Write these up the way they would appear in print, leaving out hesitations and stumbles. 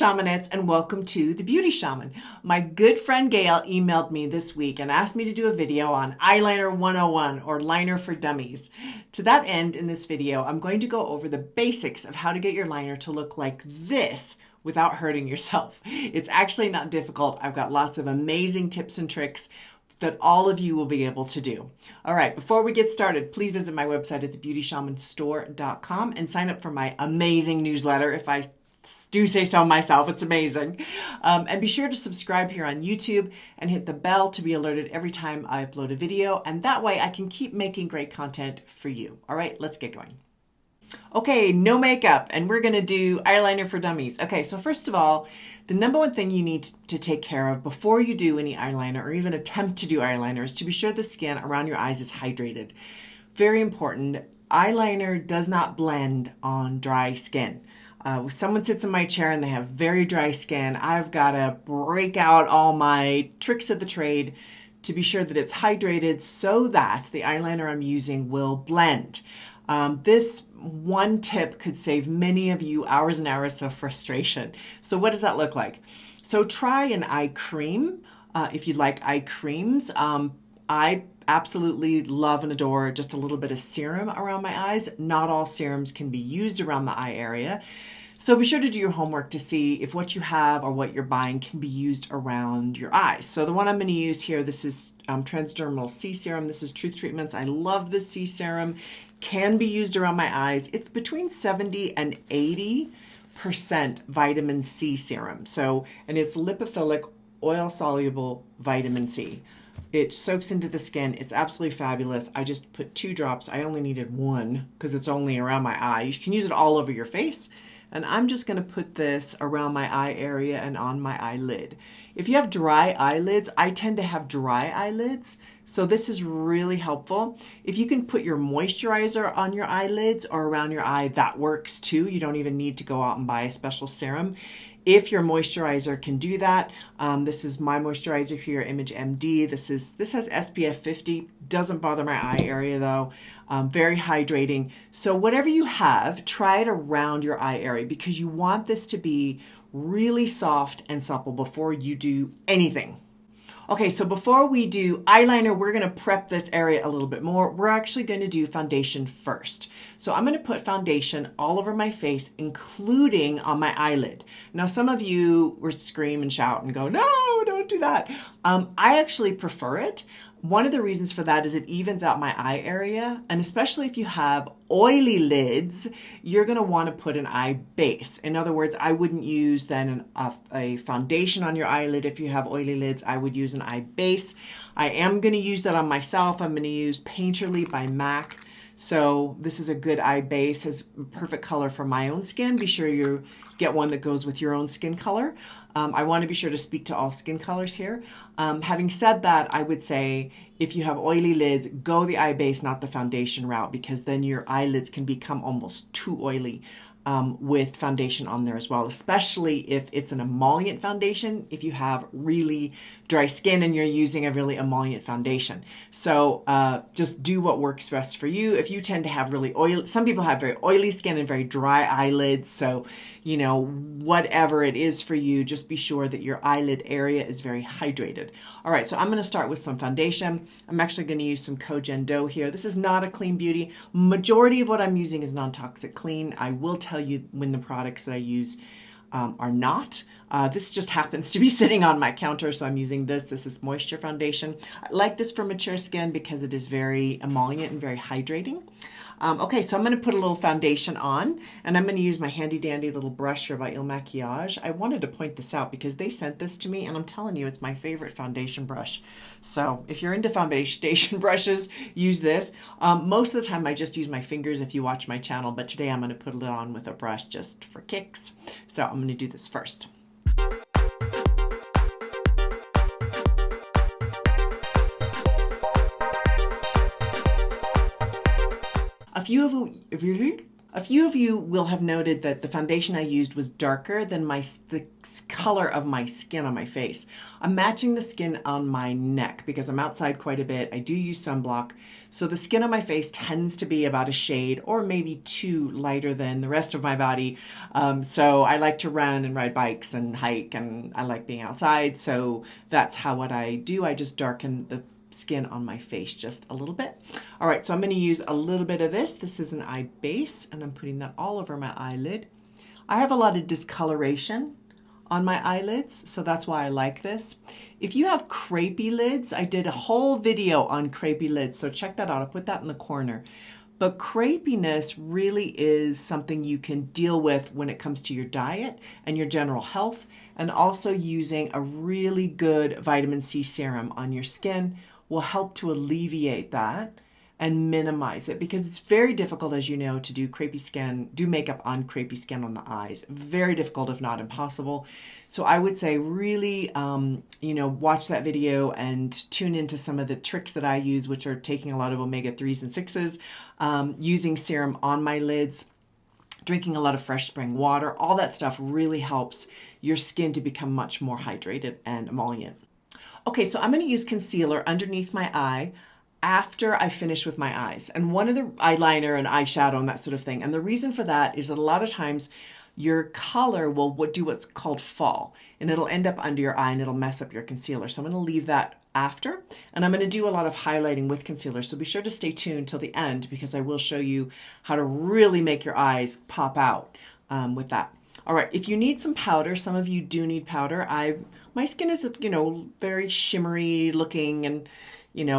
Shamanettes, and welcome to The Beauty Shaman. My good friend Gail emailed me this week and asked me to do a video on Eyeliner 101 or liner for dummies. To that end, in this video, I'm going to go over the basics of how to get your liner to look like this without hurting yourself. It's actually not difficult. I've got lots of amazing tips and tricks that all of you will be able to do. All right, before we get started, please visit my website at thebeautyshamanstore.com and sign up for my amazing newsletter. If I do say so myself, it's amazing. And be sure to subscribe here on YouTube and hit the bell to be alerted every time I upload a video. And that way I can keep making great content for you. All right, let's get going. Okay, no makeup, and we're gonna do eyeliner for dummies. Okay, so first of all, the number one thing you need to take care of before you do any eyeliner or even attempt to do eyeliner is to be sure the skin around your eyes is hydrated. Very important. Eyeliner does not blend on dry skin. If someone sits in my chair and they have very dry skin, I've got to break out all my tricks of the trade to be sure that it's hydrated so that the eyeliner I'm using will blend. This one tip could save many of you hours and hours of frustration. So what does that look like? So try an eye cream if you like eye creams. I absolutely love and adore just a little bit of serum around my eyes. Not all serums can be used around the eye area. So be sure to do your homework to see if what you have or what you're buying can be used around your eyes. So the one I'm going to use here, this is transdermal C serum. This is Truth Treatments. I love this C serum. Can be used around my eyes. It's between 70 and 80% vitamin C serum. So, and it's lipophilic, oil-soluble vitamin C. It soaks into the skin. It's absolutely fabulous. I just put 2 drops. I only needed 1 because it's only around my eye. You can use it all over your face. And I'm just going to put this around my eye area and on my eyelid. If you have dry eyelids, I tend to have dry eyelids, so this is really helpful. If you can put your moisturizer on your eyelids or around your eye, that works too. You don't even need to go out and buy a special serum. If your moisturizer can do that, this is my moisturizer here, Image MD. This has SPF 50. Doesn't bother my eye area though. Very hydrating. So whatever you have, try it around your eye area because you want this to be really soft and supple before you do anything. Okay, so before we do eyeliner, we're going to prep this area a little bit more. We're actually going to do foundation first. So I'm going to put foundation all over my face, including on my eyelid. Now, some of you will scream and shout and go, no, don't do that. I actually prefer it. One of the reasons for that is it evens out my eye area, and especially if you have oily lids, you're going to want to put an eye base. In other words, I wouldn't use then a foundation on your eyelid if you have oily lids. I would use an eye base. I am going to use that on myself. I'm going to use Painterly by MAC. So this is a good eye base, has perfect color for my own skin. Be sure you get one that goes with your own skin color. I want to be sure to speak to all skin colors here. Having said that, I would say if you have oily lids, go the eye base, not the foundation route, because then your eyelids can become almost too oily with foundation on there as well, especially if it's an emollient foundation, if you have really dry skin and you're using a really emollient foundation. So just do what works best for you. If you tend to have really oily, some people have very oily skin and very dry eyelids. So, you know, whatever it is for you, just be sure that your eyelid area is very hydrated. All right, so I'm going to start with some foundation. I'm actually going to use some Kogen Dough here. This is not a clean beauty. Majority of what I'm using is non-toxic clean. I will tell you when the products that I use are not. This just happens to be sitting on my counter, so I'm using this. This is Moisture Foundation. I like this for mature skin because it is very emollient and very hydrating. Okay, so I'm going to put a little foundation on, and I'm going to use my handy dandy little brush here by Il Maquillage. I wanted to point this out because they sent this to me, and I'm telling you, it's my favorite foundation brush. So if you're into foundation brushes, use this. Most of the time I just use my fingers if you watch my channel, but today I'm going to put it on with a brush just for kicks. So I'm going to do this first. A A few of you will have noted that the foundation I used was darker than the color of my skin on my face. I'm matching the skin on my neck because I'm outside quite a bit. I do use sunblock. So the skin on my face tends to be about a shade or maybe two lighter than the rest of my body. So I like to run and ride bikes and hike, and I like being outside. So that's what I do. I just darken the skin on my face just a little bit. All right, so I'm going to use a little bit of this. This is an eye base, and I'm putting that all over my eyelid. I have a lot of discoloration on my eyelids, so that's why I like this. If you have crepey lids, I did a whole video on crepey lids, so check that out. I'll put that in the corner. But crepiness really is something you can deal with when it comes to your diet and your general health, and also using a really good vitamin C serum on your skin will help to alleviate that and minimize it, because it's very difficult, as you know, to do makeup on crepey skin on the eyes. Very difficult, if not impossible. So I would say really, watch that video and tune into some of the tricks that I use, which are taking a lot of omega-3s and 6s, using serum on my lids, drinking a lot of fresh spring water. All that stuff really helps your skin to become much more hydrated and emollient. Okay, so I'm going to use concealer underneath my eye after I finish with my eyes. And one of the eyeliner and eyeshadow and that sort of thing. And the reason for that is that a lot of times your color will do what's called fall, and it'll end up under your eye and it'll mess up your concealer. So I'm going to leave that after, and I'm going to do a lot of highlighting with concealer. So be sure to stay tuned till the end, because I will show you how to really make your eyes pop out with that. All right, if you need some powder, some of you do need powder. My skin is, very shimmery looking and,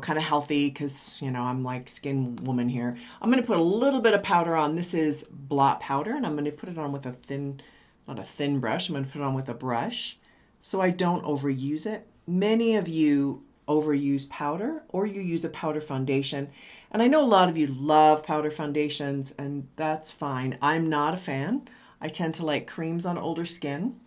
kind of healthy because, I'm like skin woman here. I'm going to put a little bit of powder on. This is blot powder, and I'm going to put it on with not a thin brush. I'm going to put it on with a brush so I don't overuse it. Many of you overuse powder, or you use a powder foundation. And I know a lot of you love powder foundations, and that's fine. I'm not a fan. I tend to like creams on older skin,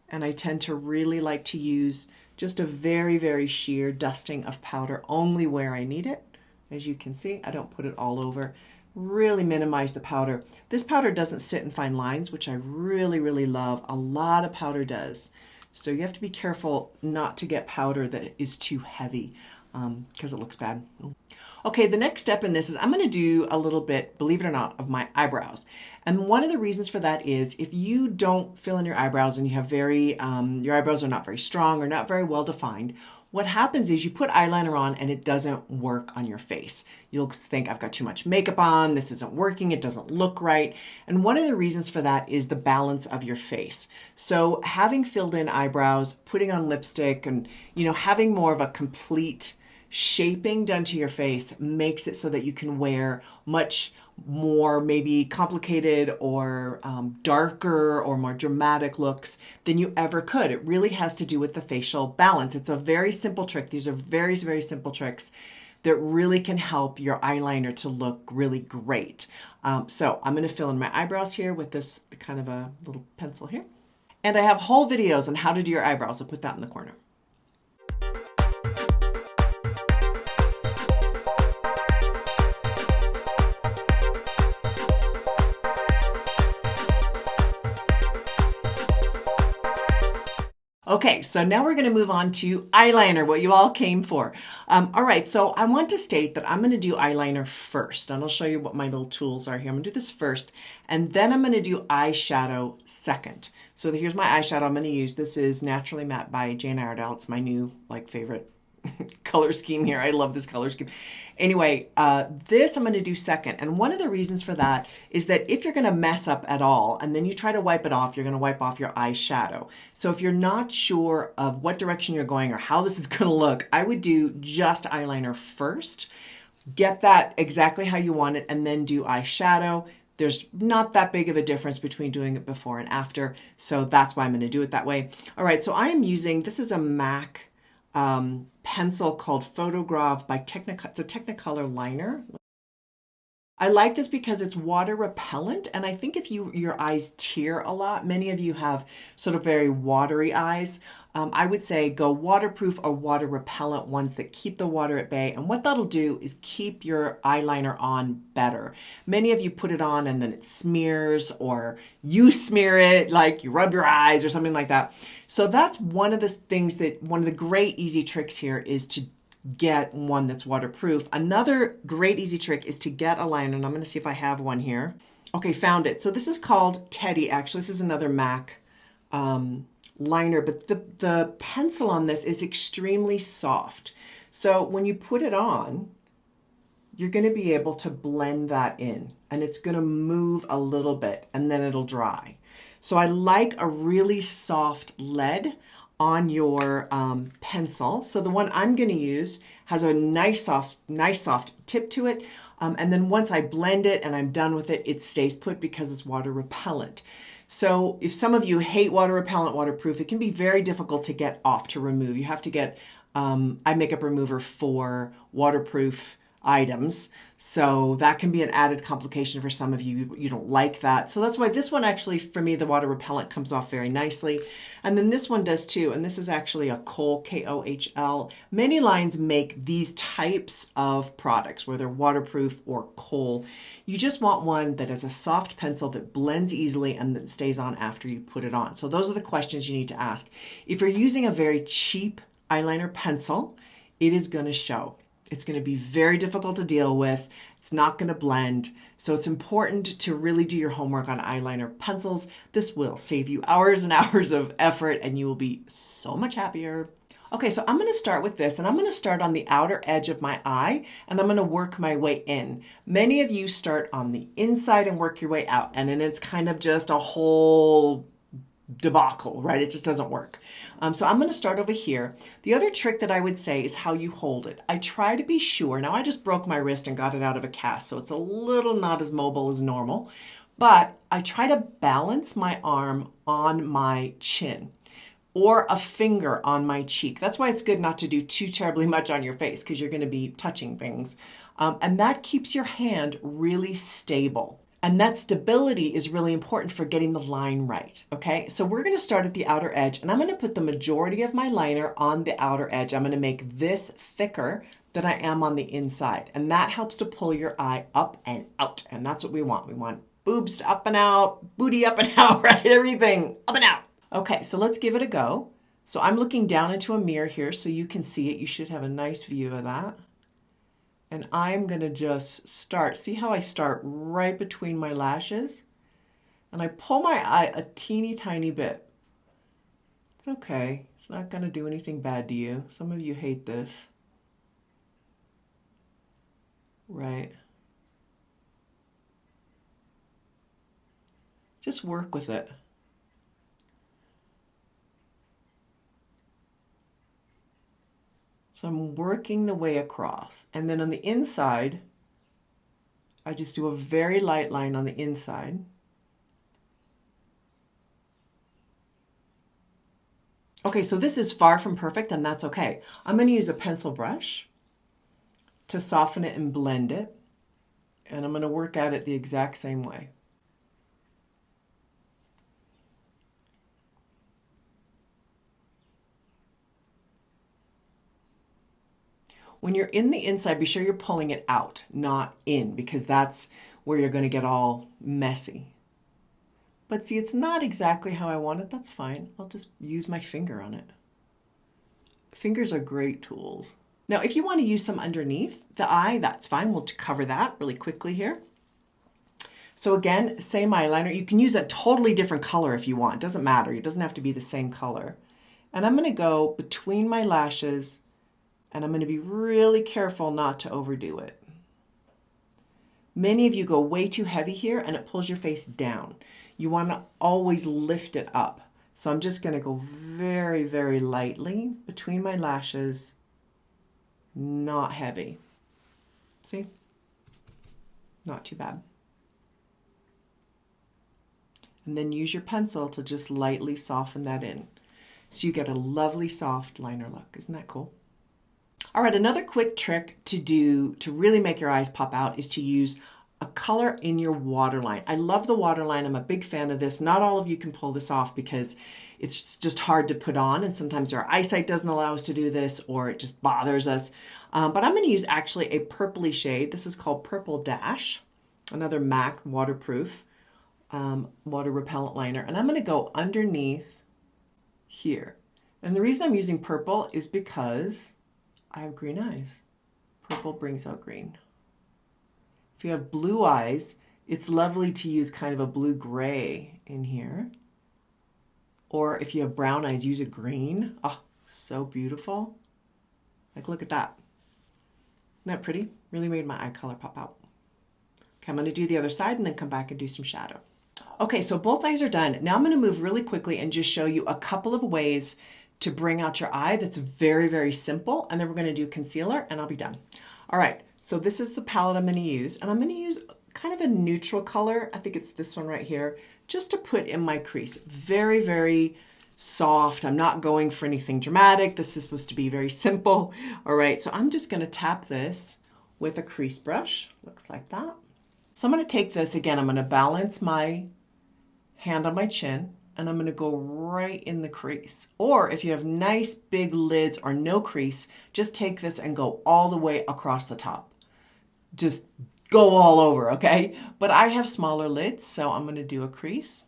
and I tend to really like to use just a very, very sheer dusting of powder only where I need it. As you can see, I don't put it all over. Really minimize the powder. This powder doesn't sit in fine lines, which I really, really love. A lot of powder does. So you have to be careful not to get powder that is too heavy, because it looks bad. Okay, the next step in this is I'm going to do a little bit, believe it or not, of my eyebrows. And one of the reasons for that is if you don't fill in your eyebrows and you have your eyebrows are not very strong or not very well defined, what happens is you put eyeliner on and it doesn't work on your face. You'll think, I've got too much makeup on, this isn't working, it doesn't look right. And one of the reasons for that is the balance of your face. So having filled in eyebrows, putting on lipstick, and having more of a complete shaping done to your face makes it so that you can wear much more maybe complicated or darker or more dramatic looks than you ever could. It really has to do with the facial balance. It's a very simple trick. These are very, very simple tricks that really can help your eyeliner to look really great. So I'm going to fill in my eyebrows here with this kind of a little pencil here. And I have whole videos on how to do your eyebrows. I'll put that in the corner. Okay, so now we're going to move on to eyeliner, what you all came for. All right, so I want to state that I'm going to do eyeliner first, and I'll show you what my little tools are here. I'm going to do this first, and then I'm going to do eyeshadow second. So here's my eyeshadow I'm going to use. This is Naturally Matte by Jane Iredale. It's my new favorite color scheme here. I love this color scheme. Anyway, this I'm going to do second. And one of the reasons for that is that if you're going to mess up at all and then you try to wipe it off, you're going to wipe off your eyeshadow. So if you're not sure of what direction you're going or how this is going to look, I would do just eyeliner first. Get that exactly how you want it, and then do eyeshadow. There's not that big of a difference between doing it before and after. So that's why I'm going to do it that way. All right, so I am using, this is a MAC pencil called Photograph by Technicolor. It's a Technicolor liner. I like this because it's water repellent, and I think if your eyes tear a lot, many of you have sort of very watery eyes. I would say go waterproof or water repellent ones that keep the water at bay. And what that'll do is keep your eyeliner on better. Many of you put it on and then it smears, or you smear it like you rub your eyes or something like that. So that's one of the things that, one of the great easy tricks here is to get one that's waterproof. Another great easy trick is to get a liner, and I'm going to see if I have one here. Okay, found it. So this is called Teddy. Actually, this is another MAC liner, but the pencil on this is extremely soft. So when you put it on, you're going to be able to blend that in, and it's going to move a little bit and then it'll dry. So I like a really soft lead on your pencil. So the one I'm going to use has a nice soft tip to it. And then once I blend it and I'm done with it, it stays put because it's water repellent. So if some of you hate water repellent, waterproof, it can be very difficult to get off, to remove. You have to get eye makeup remover for waterproof items. So that can be an added complication for some of you. You don't like that. So that's why this one actually, for me, the water repellent comes off very nicely. And then this one does too. And this is actually a Kohl, K-O-H-L. Many lines make these types of products, whether waterproof or Kohl. You just want one that has a soft pencil that blends easily and that stays on after you put it on. So those are the questions you need to ask. If you're using a very cheap eyeliner pencil, it is going to show. It's going to be very difficult to deal with. It's not going to blend. So it's important to really do your homework on eyeliner pencils. This will save you hours and hours of effort, and you will be so much happier. Okay, so I'm going to start with this, and I'm going to start on the outer edge of my eye, and I'm going to work my way in. Many of you start on the inside and work your way out, and then it's kind of just a whole debacle, right? It just doesn't work. So I'm going to start over here. The other trick that I would say is how you hold it. I try to be sure. Now I just broke my wrist and got it out of a cast, so it's a little not as mobile as normal, but I try to balance my arm on my chin or a finger on my cheek. That's why it's good not to do too terribly much on your face, because you're going to be touching things. And that keeps your hand really stable. And that stability is really important for getting the line right, okay? So we're gonna start at the outer edge, and I'm gonna put the majority of my liner on the outer edge. I'm gonna make this thicker than I am on the inside, and that helps to pull your eye up and out, and that's what we want. We want boobs up and out, booty up and out, right? Everything up and out. Okay, so let's give it a go. So I'm looking down into a mirror here so you can see it. You should have a nice view of that. And I'm going to just start. See how I start right between my lashes? And I pull my eye a teeny tiny bit. It's okay. It's not going to do anything bad to you. Some of you hate this. Right. Just work with it. So I'm working the way across. And then on the inside, I just do a very light line on the inside. Okay, so this is far from perfect, and that's okay. I'm going to use a pencil brush to soften it and blend it. And I'm going to work at it the exact same way. When you're in the inside, be sure you're pulling it out, not in, because that's where you're going to get all messy. But see, it's not exactly how I want it. That's fine. I'll just use my finger on it. Fingers are great tools. Now, if you want to use some underneath the eye, that's fine. We'll cover that really quickly here. So again, same eyeliner. You can use a totally different color if you want. It doesn't matter. It doesn't have to be the same color. And I'm going to go between my lashes, and I'm going to be really careful not to overdo it. Many of you go way too heavy here and it pulls your face down. You want to always lift it up. So I'm just going to go very, very lightly between my lashes, not heavy. See? Not too bad. And then use your pencil to just lightly soften that in. So you get a lovely soft liner look. Isn't that cool? All right, another quick trick to do to really make your eyes pop out is to use a color in your waterline. I love the waterline. I'm a big fan of this. Not all of you can pull this off because it's just hard to put on, and sometimes our eyesight doesn't allow us to do this, or it just bothers us. But I'm going to use actually a purpley shade. This is called Purple Dash, another MAC waterproof water repellent liner, and I'm going to go underneath here. And the reason I'm using purple is because I have green eyes. Purple brings out green. If you have blue eyes, it's lovely to use kind of a blue-gray in here. Or if you have brown eyes, use a green. Oh, so beautiful. Like, look at that. Isn't that pretty? Really made my eye color pop out. Okay, I'm going to do the other side and then come back and do some shadow. Okay, so both eyes are done. Now I'm going to move really quickly and just show you a couple of ways to bring out your eye that's very, very simple. And then we're going to do concealer and I'll be done. All right, so this is the palette I'm going to use. And I'm going to use kind of a neutral color. I think it's this one right here, just to put in my crease. Very, very soft. I'm not going for anything dramatic. This is supposed to be very simple. All right, so I'm just going to tap this with a crease brush. Looks like that. So I'm going to take this again. I'm going to balance my hand on my chin and I'm going to go right in the crease. Or if you have nice big lids or no crease, just take this and go all the way across the top. Just go all over, okay? But I have smaller lids, so I'm going to do a crease.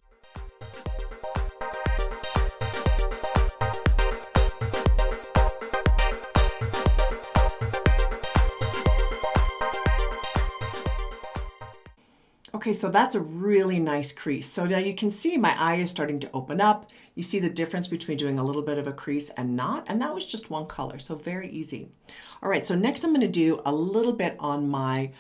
Okay, so that's a really nice crease. So now you can see my eye is starting to open up. You see the difference between doing a little bit of a crease and not, and that was just one color, so very easy. All right, so next I'm going to do a little bit on my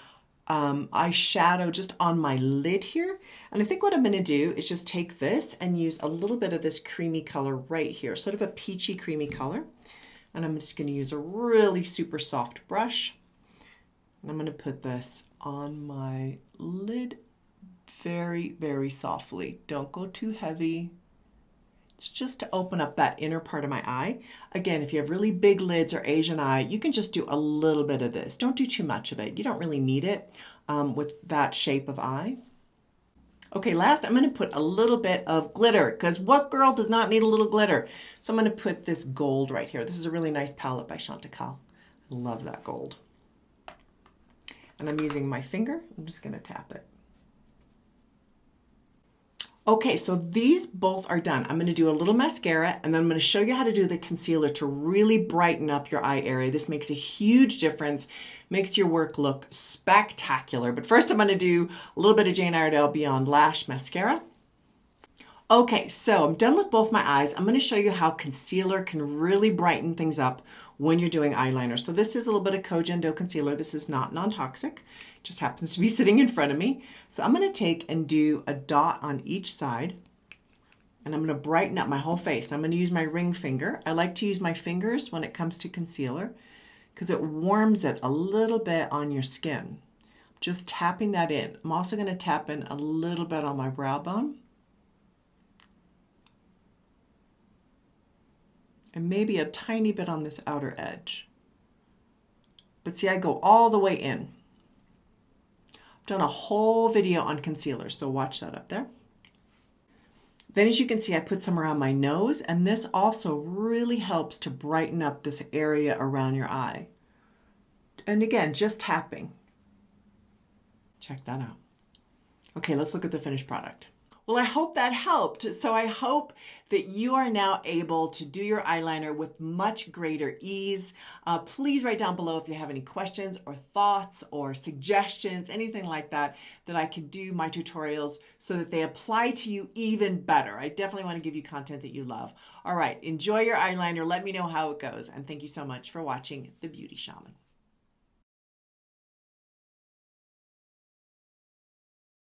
eyeshadow, just on my lid here. And I think what I'm going to do is just take this and use a little bit of this creamy color right here, sort of a peachy creamy color. And I'm just going to use a really super soft brush. And I'm going to put this on my lid very, very softly. Don't go too heavy. It's just to open up that inner part of my eye. Again, if you have really big lids or Asian eye, you can just do a little bit of this. Don't do too much of it. You don't really need it with that shape of eye. Okay, last I'm going to put a little bit of glitter, because what girl does not need a little glitter? So I'm going to put this gold right here. This is a really nice palette by Chantecaille. I love that gold. And I'm using my finger. I'm just going to tap it. Okay, so these both are done. I'm going to do a little mascara and then I'm going to show you how to do the concealer to really brighten up your eye area. This makes a huge difference, makes your work look spectacular. But first I'm going to do a little bit of Jane Iredale Beyond Lash Mascara. Okay, so I'm done with both my eyes. I'm going to show you how concealer can really brighten things up when you're doing eyeliner. So this is a little bit of Cogen Dough Concealer. This is not non-toxic. It just happens to be sitting in front of me. So I'm going to take and do a dot on each side. And I'm going to brighten up my whole face. I'm going to use my ring finger. I like to use my fingers when it comes to concealer because it warms it a little bit on your skin. Just tapping that in. I'm also going to tap in a little bit on my brow bone. And maybe a tiny bit on this outer edge. But see, I go all the way in. I've done a whole video on concealer, so watch that up there. Then as you can see, I put some around my nose, and this also really helps to brighten up this area around your eye. And again, just tapping. Check that out. Okay, let's look at the finished product. Well, I hope that helped. So I hope that you are now able to do your eyeliner with much greater ease. Please write down below if you have any questions or thoughts or suggestions, anything like that, that I can do my tutorials so that they apply to you even better. I definitely want to give you content that you love. All right, enjoy your eyeliner. Let me know how it goes. And thank you so much for watching The Beauty Shaman.